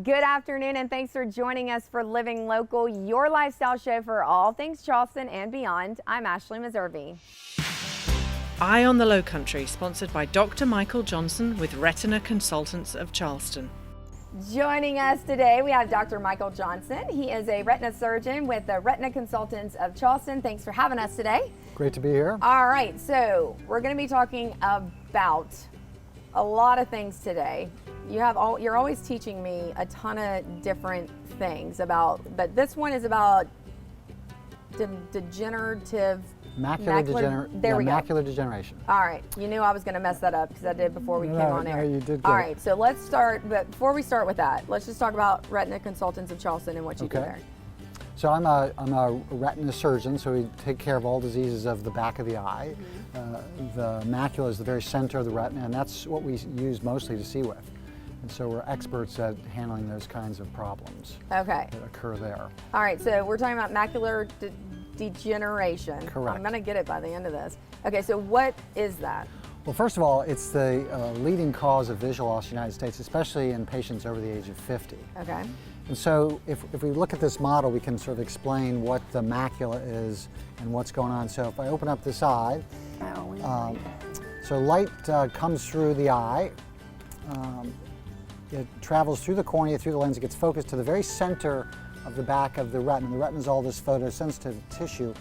Good afternoon, and thanks for joining us for Living Local, your lifestyle show for all things Charleston and beyond. I'm Ashley Meservey. Eye on the Lowcountry, sponsored by Dr. Michael Johnson with Retina Consultants of Charleston. Joining us today, we have Dr. Michael Johnson. He is a retina surgeon with the Retina Consultants of Charleston. Thanks for having us today. Great to be here. All right, so we're going to be talking about a lot of things today. You're always teaching me a ton of different things but this one is about degenerative macular degeneration. All right, you knew I was going to mess that up because I did before we came on air. No, you did good. All right, so let's start, but before we start with that, let's just talk about Retina Consultants of Charleston and what you do there. So I'm a retina surgeon, so we take care of all diseases of the back of the eye. The macula is the very center of the retina, and that's what we use mostly to see with. And so we're experts at handling those kinds of problems that occur there. All right, so we're talking about macular degeneration. Correct. I'm going to get it by the end of this. Okay, so what is that? Well, first of all, it's the leading cause of visual loss in the United States, especially in patients over the age of 50. Okay. And so if we look at this model, we can sort of explain what the macula is and what's going on. So if I open up this eye, so light comes through the eye. It travels through the cornea, through the lens, it gets focused to the very center of the back of the retina. The retina is all this photosensitive tissue,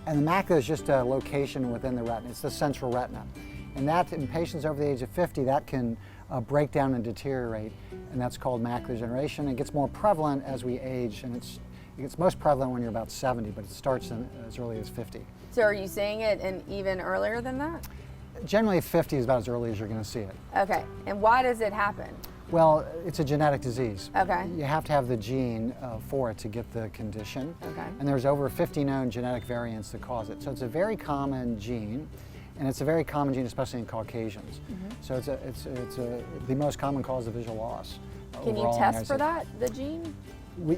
and the macula is just a location within the retina. It's the central retina. And that, in patients over the age of 50, that can break down and deteriorate, and that's called macular degeneration. It gets more prevalent as we age, and it gets most prevalent when you're about 70, but it starts as early as 50. So are you seeing it even earlier than that? Generally, 50 is about as early as you're going to see it. Okay, and why does it happen? Well, it's a genetic disease. Okay. You have to have the gene for it to get the condition. Okay. And there's over 50 known genetic variants that cause it. So it's a very common gene, and it's a very common gene, especially in Caucasians. So it's the most common cause of visual loss. Can you test for that, the gene?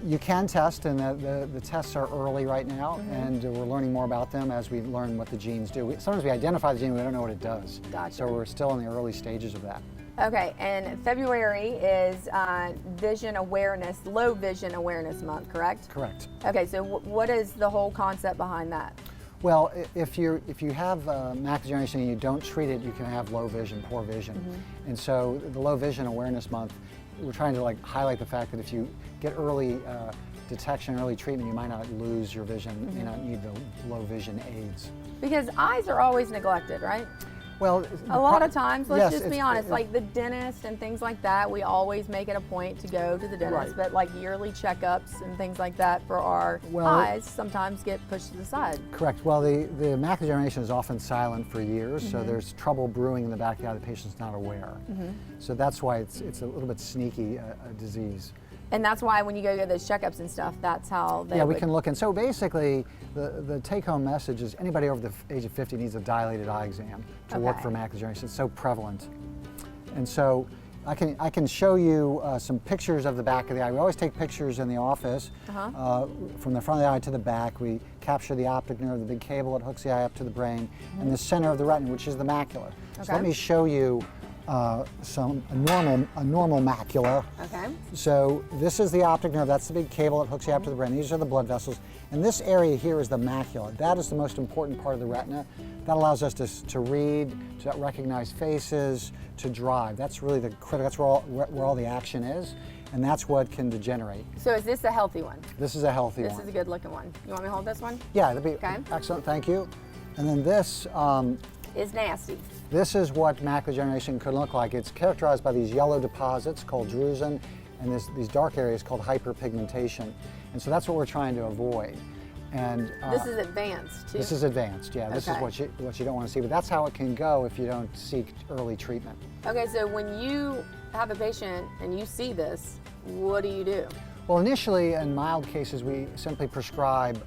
You can test, and the tests are early right now, and we're learning more about them as we learn what the genes do. Sometimes we identify the gene, we don't know what it does. Gotcha. So we're still in the early stages of that. Okay, and February is Low Vision Awareness Month, correct? Correct. Okay, so what is the whole concept behind that? Well, if you have macular degeneration and you don't treat it, you can have low vision, poor vision. And so the Low Vision Awareness Month, we're trying to highlight the fact that if you get early detection, early treatment, you might not lose your vision, you may not need the low vision aids. Because eyes are always neglected, right? Well, a lot of times, let's yes, just be honest, like the dentist and things like that, we always make it a point to go to the dentist, but like yearly checkups and things like that for our eyes sometimes get pushed to the side. Correct. Well, the macular degeneration is often silent for years, so there's trouble brewing in the back of the eye, the patient's not aware. So that's why it's a little bit sneaky a disease. And that's why when you go get those checkups and stuff, that's how they we can look. And so basically, the take-home message is anybody over the age of 50 needs a dilated eye exam to look for macular degeneration. It's so prevalent. And so I can show you some pictures of the back of the eye. We always take pictures in the office from the front of the eye to the back. We capture the optic nerve, the big cable that hooks the eye up to the brain, and the center of the retina, which is the macula. So let me show you a normal macula. Okay. So this is the optic nerve, that's the big cable that hooks you up to the brain. These are the blood vessels. And this area here is the macula. That is the most important part of the retina. That allows us to read, to recognize faces, to drive. That's really the critical, that's where all the action is. And that's what can degenerate. So is this a healthy one? This is a healthy one. This is a good looking one. You want me to hold this one? Yeah, that'd be excellent, thank you. And then this is nasty. This is what macular degeneration could look like. It's characterized by these yellow deposits called drusen and these dark areas called hyperpigmentation. And so that's what we're trying to avoid. And this is advanced too? This is advanced, yeah. This is what you don't want to see, but that's how it can go if you don't seek early treatment. Okay, so when you have a patient and you see this, what do you do? Well, initially, in mild cases, we simply prescribe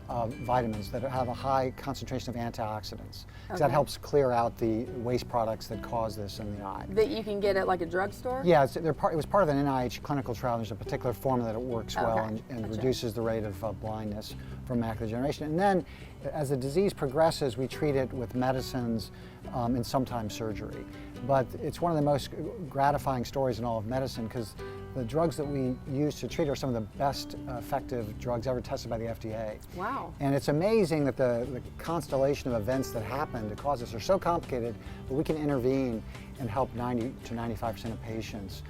vitamins that have a high concentration of antioxidants. Because that helps clear out the waste products that cause this in the eye. That you can get at like a drugstore? Yeah, it was part of an NIH clinical trial. There's a particular formula that it works well and reduces the rate of blindness from macular degeneration. And then, as the disease progresses, we treat it with medicines and sometimes surgery. But it's one of the most gratifying stories in all of medicine because the drugs that we use to treat are some of the best effective drugs ever tested by the FDA. Wow. And it's amazing that the constellation of events that happen to cause this are so complicated, but we can intervene and help 90 to 95% of patients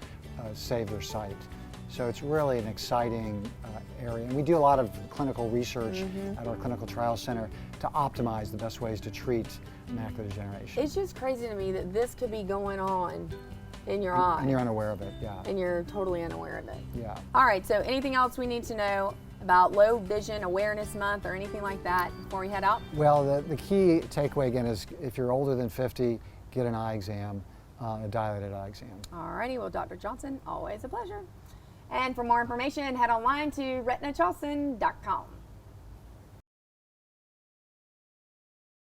save their sight. So it's really an exciting area. And we do a lot of clinical research at our clinical trial center to optimize the best ways to treat macular degeneration. It's just crazy to me that this could be going on in your eye. And you're unaware of it, yeah. And you're totally unaware of it. Yeah. All right, so anything else we need to know about Low Vision Awareness Month or anything like that before we head out? Well, the key takeaway again is if you're older than 50, get an eye exam, a dilated eye exam. All righty, well, Dr. Johnson, always a pleasure. And for more information, head online to retinacharleston.com.